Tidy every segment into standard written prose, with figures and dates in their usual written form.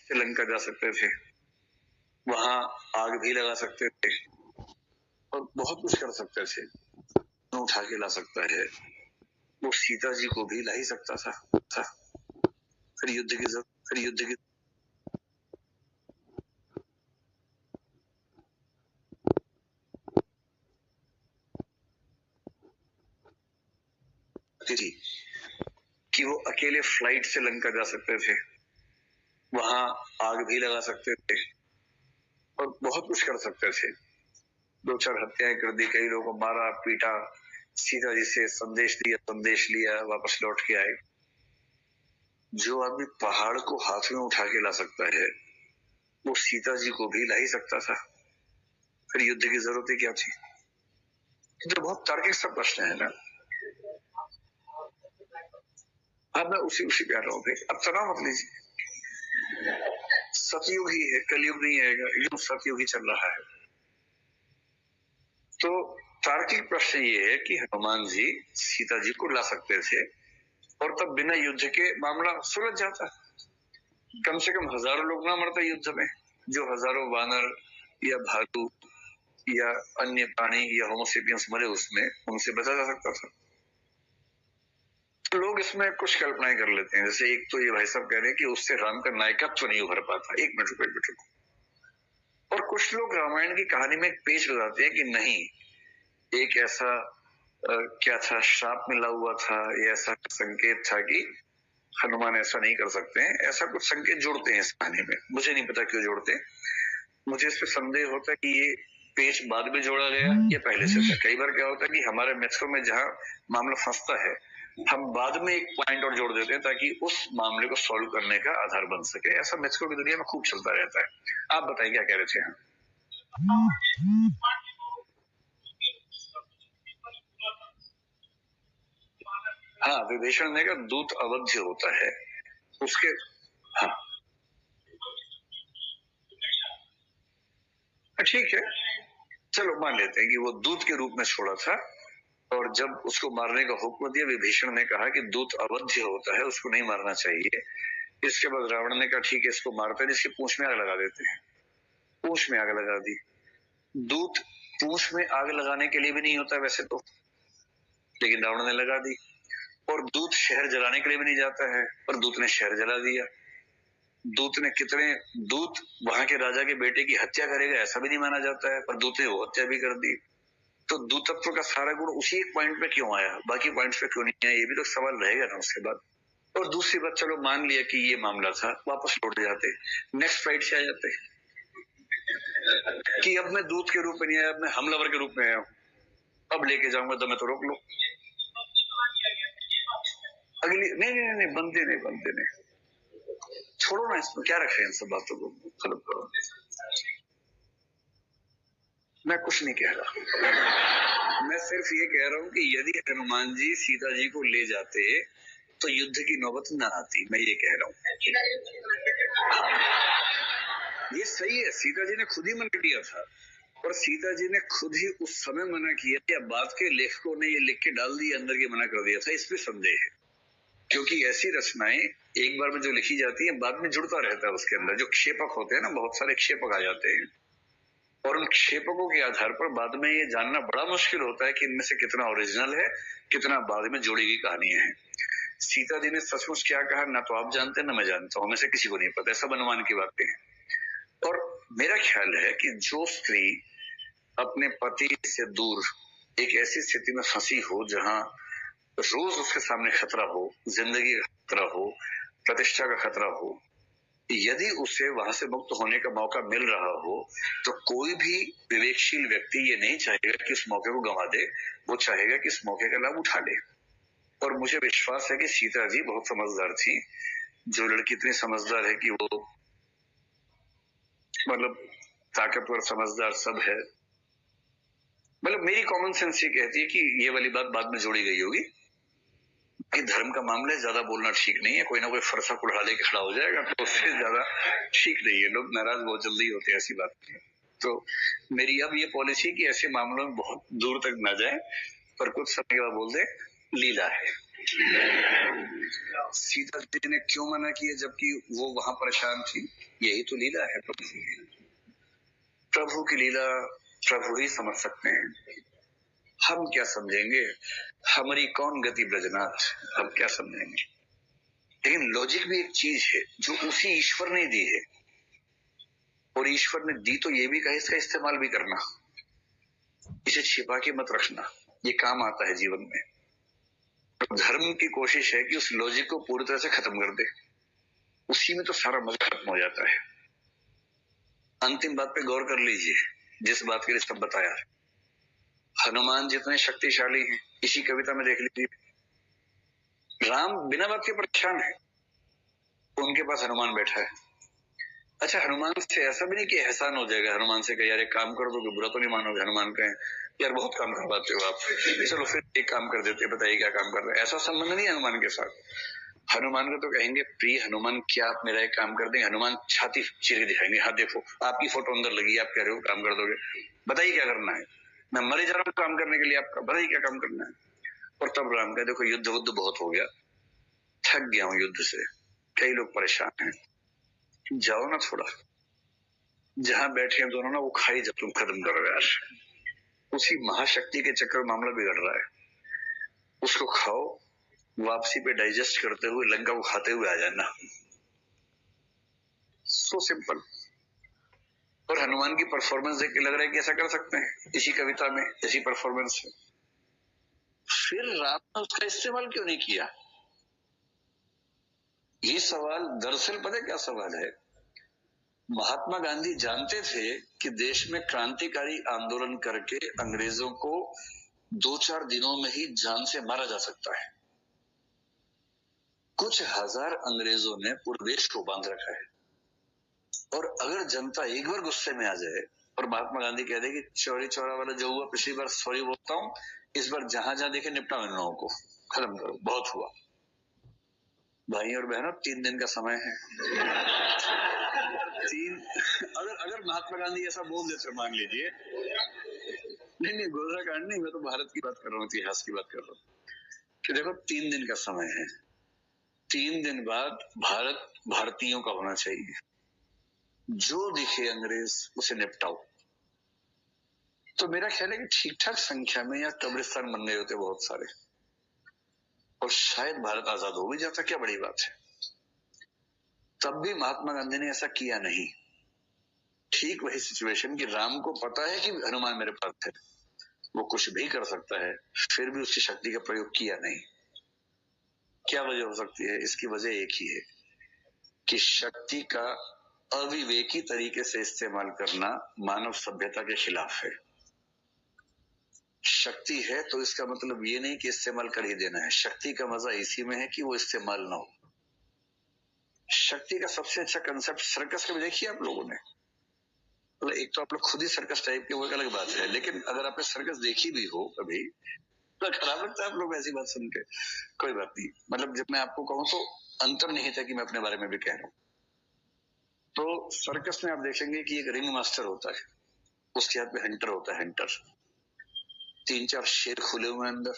श्रीलंका जा सकते थे, वहां आग भी लगा सकते थे और बहुत कुछ कर सकते थे। उठा के ला सकता है, वो सीता जी को भी ला ही सकता था। फिर युद्ध की थी कि वो अकेले फ्लाइट से लंका जा सकते थे, वहां आग भी लगा सकते थे और बहुत कुछ कर सकते थे। 2-4 हत्याएं कर दी, कई लोगों को मारा पीटा, सीता जी से संदेश लिया, वापस लौट के आए। जो आदमी पहाड़ को हाथ में उठा के ला सकता है, वो सीता जी को भी ला ही सकता था। फिर युद्ध की जरूरत ही क्या थी? तो बहुत तार्किक सा प्रश्न है ना। अब मैं उसी कह रहा हूँ भाई, अब तनाव मत लीजिए। सतयुग ही है, कलयुग नहीं आएगा, एकदम सतयुग ही चल रहा है। तो तार्किक प्रश्न ये है कि हनुमान जी सीता जी को ला सकते थे और तब बिना युद्ध के मामला सुलझ जाता। कम से कम हजारों लोग ना मरते युद्ध में, जो हजारों वानर या भालू या अन्य प्राणी या होमोसेपियंस मरे उसमें, उनसे बचा जा सकता था। तो लोग इसमें कुछ कल्पनाएं कर लेते हैं। जैसे एक तो ये भाई साहब कह रहे हैं कि उससे राम का नायकत्व नहीं उभर पाता। एक मिनट रुको। और कुछ लोग रामायण की कहानी में एक पेच लगाते हैं कि नहीं, एक ऐसा क्या था, श्राप मिला हुआ था, या ऐसा संकेत था कि हनुमान ऐसा नहीं कर सकते हैं। ऐसा कुछ संकेत जोड़ते हैं इस कहानी में, मुझे नहीं पता क्यों जोड़ते हैं। मुझे इस पे संदेह होता है कि ये पेच बाद में जोड़ा गया या पहले से था। कई बार क्या होता है कि हमारे मैथ्स में जहां मामला फंसता है, हम बाद में एक पॉइंट और जोड़ देते हैं ताकि उस मामले को सॉल्व करने का आधार बन सके। ऐसा मैथ्स की दुनिया में खूब चलता रहता है। आप बताइए क्या कह रहे थे? हाँ, विभीषण ने का दूत अवध्य होता है उसके। हाँ ठीक है, चलो मान लेते हैं कि वो दूत के रूप में छोड़ा था और जब उसको मारने का हुक्म दिया, विभीषण ने कहा कि दूत अवध्य होता है, उसको नहीं मारना चाहिए। इसके बाद रावण ने कहा ठीक है, इसको मारते हैं, इसकी पूंछ में आग लगा देते हैं। पूंछ में आग लगा दी। दूत पूंछ में आग लगाने के लिए भी नहीं होता वैसे तो, लेकिन रावण ने लगा दी। और दूत शहर जलाने के लिए भी नहीं जाता है, पर दूत ने शहर जला दिया। दूत ने दूत वहां के राजा के बेटे की हत्या करेगा ऐसा भी नहीं माना जाता है, पर दूत ने वो हत्या भी कर दी। तो दूतत्व का सारा गुण उसी एक पॉइंट पे क्यों आया, बाकी पॉइंट्स पे क्यों नहीं आया? ये भी तो सवाल रहेगा ना उसके बाद। और दूसरी बात, चलो मान लिया कि ये मामला था, वापस लौट जाते, नेक्स्ट फ्लाइट से आ जाते कि अब मैं दूत के रूप में नहीं आया, अब मैं हमलावर के रूप में आया हूं, अब लेके जाऊंगा तो मैं तो रोक लो। अगली नहीं, बनते नहीं, छोड़ो ना, इसमें क्या रखे इन सब बातों को, खत्म करो। मैं कुछ नहीं कह रहा, मैं सिर्फ ये कह रहा हूं कि यदि हनुमान जी सीता जी को ले जाते तो युद्ध की नौबत ना आती। मैं ये कह रहा हूं। ये सही है, सीता जी ने खुद ही मना किया था, और सीता जी ने खुद ही उस समय मना किया या बाद के लेखकों ने ये लिख के डाल दिया अंदर के मना कर दिया था, इस पे संदेह है। क्योंकि ऐसी रचनाएं एक बार में जो लिखी जाती है बाद में जुड़ता रहता है उसके अंदर। जो क्षेपक होते हैं ना, बहुत सारे क्षेपक आ जाते हैं और उन क्षेपकों के आधार पर बाद में ये जानना बड़ा मुश्किल होता है कि इनमें से कितना ओरिजिनल है, कितना बाद में जोड़ी गई कहानियां हैं। सीता जी ने सचमुच क्या कहा ना तो आप जानते हैं ना मैं जानता हूं, हमें से किसी को नहीं पता, सब अनुमान की बातें हैं। और मेरा ख्याल है कि जो स्त्री अपने पति से दूर एक ऐसी स्थिति में फंसी हो जहां रोज उसके सामने खतरा हो, जिंदगी का खतरा हो, प्रतिष्ठा का खतरा हो, यदि उसे वहां से मुक्त होने का मौका मिल रहा हो तो कोई भी विवेकशील व्यक्ति ये नहीं चाहेगा कि इस मौके को गंवा दे, वो चाहेगा कि इस मौके का लाभ उठा ले। और मुझे विश्वास है कि सीता जी बहुत समझदार थी। जो लड़की इतनी समझदार है कि वो मतलब ताकतवर समझदार सब है, मतलब मेरी कॉमन सेंस ये कहती है कि ये वाली बात बाद में जोड़ी गई होगी। धर्म का मामला है, ज्यादा बोलना ठीक नहीं है, कोई ना कोई फरसा कुढ़ा लेके खड़ा हो जाएगा तो उससे ज्यादा ठीक नहीं है। लोग नाराज बहुत जल्दी होते हैं ऐसी बात में। तो मेरी अब ये पॉलिसी कि ऐसे मामलों में बहुत दूर तक ना जाए, पर कुछ समय के बाद बोल दे लीला है। सीता जी ने क्यों मना किया जबकि वो वहां परेशान थी? यही तो लीला है प्रभु की। प्रभु की लीला प्रभु ही समझ सकते हैं, हम क्या समझेंगे? हमारी कौन गति ब्रजनाथ, हम क्या समझेंगे? लेकिन लॉजिक भी एक चीज है जो उसी ईश्वर ने दी है, और ईश्वर ने दी तो ये भी कहा इसका इस्तेमाल भी करना, इसे छिपा के मत रखना, ये काम आता है जीवन में। तो धर्म की कोशिश है कि उस लॉजिक को पूरी तरह से खत्म कर दे, उसी में तो सारा मजा खत्म हो जाता है। अंतिम बात पे गौर कर लीजिए, जिस बात के लिए सब बताया। हनुमान जितने शक्तिशाली हैं, इसी कविता में देख लीजिए, राम बिना बात के परेशान है, उनके पास हनुमान बैठा है। अच्छा, हनुमान से ऐसा भी नहीं कि एहसान हो जाएगा, हनुमान से कहे यार एक काम कर दोगे, बुरा तो नहीं मानोगे? हनुमान कहे यार बहुत काम करवाते हो आप, चलो फिर एक काम कर देते, बताइए क्या काम कर रहे हैं। ऐसा संबंध नहीं है हनुमान के साथ। हनुमान को तो कहेंगे प्रिय हनुमान क्या आप मेरा एक काम कर देंगे? हनुमान छाती चीर के दिखाएंगे, हाँ देखो आपकी फोटो अंदर लगी, आप कह रहे हो काम कर दोगे, बताइए क्या करना है? मैं मरे जा रहा हूँ काम करने के लिए आपका, बताइए क्या काम करना है? और तब राम कहे देखो युद्ध वुद्ध बहुत हो गया, थक गया हूँ युद्ध से, कई लोग परेशान हैं, जाओ ना थोड़ा, जहां बैठे हैं दोनों ना वो खाई जब तुम खत्म करो यार, उसी महाशक्ति के चक्कर में मामला बिगड़ रहा है, उसको खाओ, वापसी पे डाइजेस्ट करते हुए लंका को खाते हुए आ जाना। So simple. और हनुमान की परफॉर्मेंस देख के लग रहा है कि ऐसा कर सकते हैं, इसी कविता में ऐसी परफॉर्मेंस है। फिर राम ने उसका इस्तेमाल क्यों नहीं किया? ये सवाल दरअसल पता है क्या सवाल है? महात्मा गांधी जानते थे कि देश में क्रांतिकारी आंदोलन करके अंग्रेजों को 2-4 दिनों में ही जान से मारा जा सकता है। कुछ हजार अंग्रेजों ने पूरे देश को बांध रखा है, और अगर जनता एक बार गुस्से में आ जाए और महात्मा गांधी कह दे कि चौरी चौरा वाला जो हुआ पिछली बार सॉरी बोलता हूं, इस बार जहां जहां देखे निपटाओ इन लोगों को, खत्म करो, बहुत हुआ। भाई और बहनों 3 दिन का समय है। अगर अगर महात्मा गांधी ऐसा बोल देते, मान लीजिए, नहीं गोधरा कांड नहीं, मैं तो भारत की बात कर रहा हूँ, इतिहास की बात कर रहा हूँ कि देखो 3 दिन का समय है, 3 दिन बाद भारत भारतीयों का होना चाहिए, जो दिखे अंग्रेज उसे निपटाओ। तो मेरा ख्याल है कि ठीक ठाक संख्या में या कब्रिस्तान बन गए होते बहुत सारे, और शायद भारत आजाद हो भी जाता, क्या बड़ी बात है। तब भी महात्मा गांधी ने ऐसा किया नहीं। ठीक वही सिचुएशन कि राम को पता है कि हनुमान मेरे पास है, वो कुछ भी कर सकता है, फिर भी उसकी शक्ति का प्रयोग किया नहीं। क्या वजह हो सकती है? इसकी वजह एक ही है कि शक्ति का अविवेकी तरीके से इस्तेमाल करना मानव सभ्यता के खिलाफ है। शक्ति है तो इसका मतलब ये नहीं कि इस्तेमाल कर ही देना है, शक्ति का मजा इसी में है कि वो इस्तेमाल ना हो। शक्ति का सबसे अच्छा कंसेप्ट सर्कस का भी देखिए आप लोगों ने, मतलब एक तो आप लोग खुद ही सर्कस टाइप के, वो एक अलग बात है, लेकिन अगर आपने सर्कस देखी भी हो कभी तो खराब लगता है आप लोग ऐसी बात सुन के। कोई बात नहीं, मतलब जब मैं आपको कहूं तो अंतर नहीं था कि मैं अपने बारे में भी कह रहा हूं। तो सर्कस में आप देखेंगे कि एक रिंग मास्टर होता है, उसके हाथ में हंटर होता है, हंटर 3-4 शेर खुले हुए अंदर,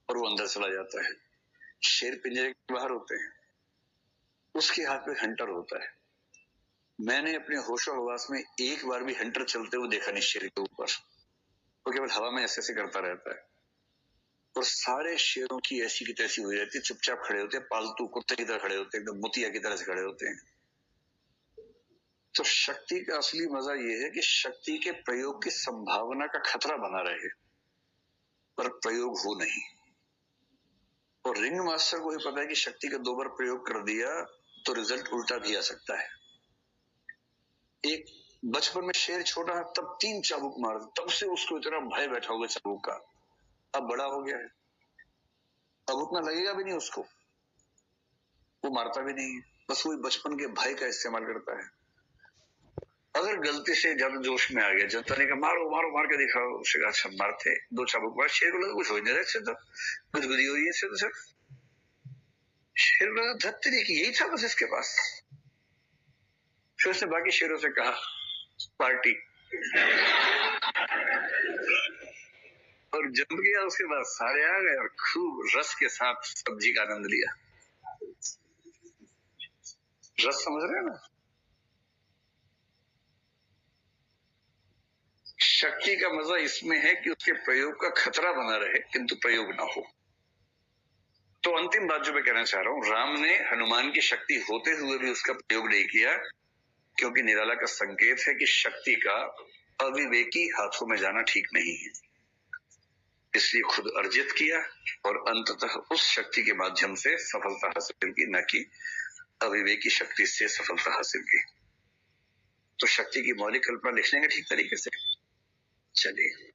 और वो अंदर चला जाता है। शेर पिंजरे के बाहर होते हैं, उसके हाथ में हंटर होता है। मैंने अपने होशोहवास में एक बार भी हंटर चलते हुए देखा नहीं शेर के ऊपर, वो केवल हवा में ऐसे ऐसे करता रहता है, और सारे शेरों की ऐसी की तैसी हुई रहती है, चुपचाप खड़े होते हैं, पालतू कुत्ते की तरह खड़े होते हैं, एकदम मुतिया की तरह से खड़े होते हैं। तो शक्ति का असली मजा ये है कि शक्ति के प्रयोग की संभावना का खतरा बना रहे, पर प्रयोग हो नहीं। और रिंग मास्टर को ही पता है कि शक्ति का 2 बार प्रयोग कर दिया तो रिजल्ट उल्टा भी आ सकता है। एक बचपन में शेर छोटा है तब 3 चाबुक मार, तब से उसको इतना भय बैठा हुआ चाबुक का। अब बड़ा हो गया है, अब उतना लगेगा भी नहीं उसको, वो मारता भी नहीं है, बस वही बचपन के भय का इस्तेमाल करता है। अगर गलती से ज्यादा जोश में आ गया, जनता ने कहा मारो मारो मार के दिखाओ, उसे कहा अच्छा मारते 2 चाबुक मार, शेर को लगा कुछ हो नहीं रहा इससे, तो गुदगुदी हो रही है इससे, तो सिर्फ शेर को लगा धत्तरी की यही था बस इसके पास। फिर उसने बाकी शेरों से कहा पार्टी। और जम गया। उसके बाद सारे आ गए और खूब रस के साथ सब्जी का आनंद लिया। रस समझ रहे हैं ना? शक्ति का मजा इसमें है कि उसके प्रयोग का खतरा बना रहे किंतु प्रयोग ना हो। तो अंतिम बात जो मैं कहना चाह रहा हूं, राम ने हनुमान की शक्ति होते हुए भी उसका प्रयोग नहीं किया, क्योंकि निराला का संकेत है कि शक्ति का अविवेकी हाथों में जाना ठीक नहीं है। इसलिए खुद अर्जित किया और अंततः उस शक्ति के माध्यम से सफलता हासिल की, न कि अविवेकी शक्ति से सफलता हासिल की। तो शक्ति की मौलिक कल्पना लिखने का ठीक तरीके से चलिए।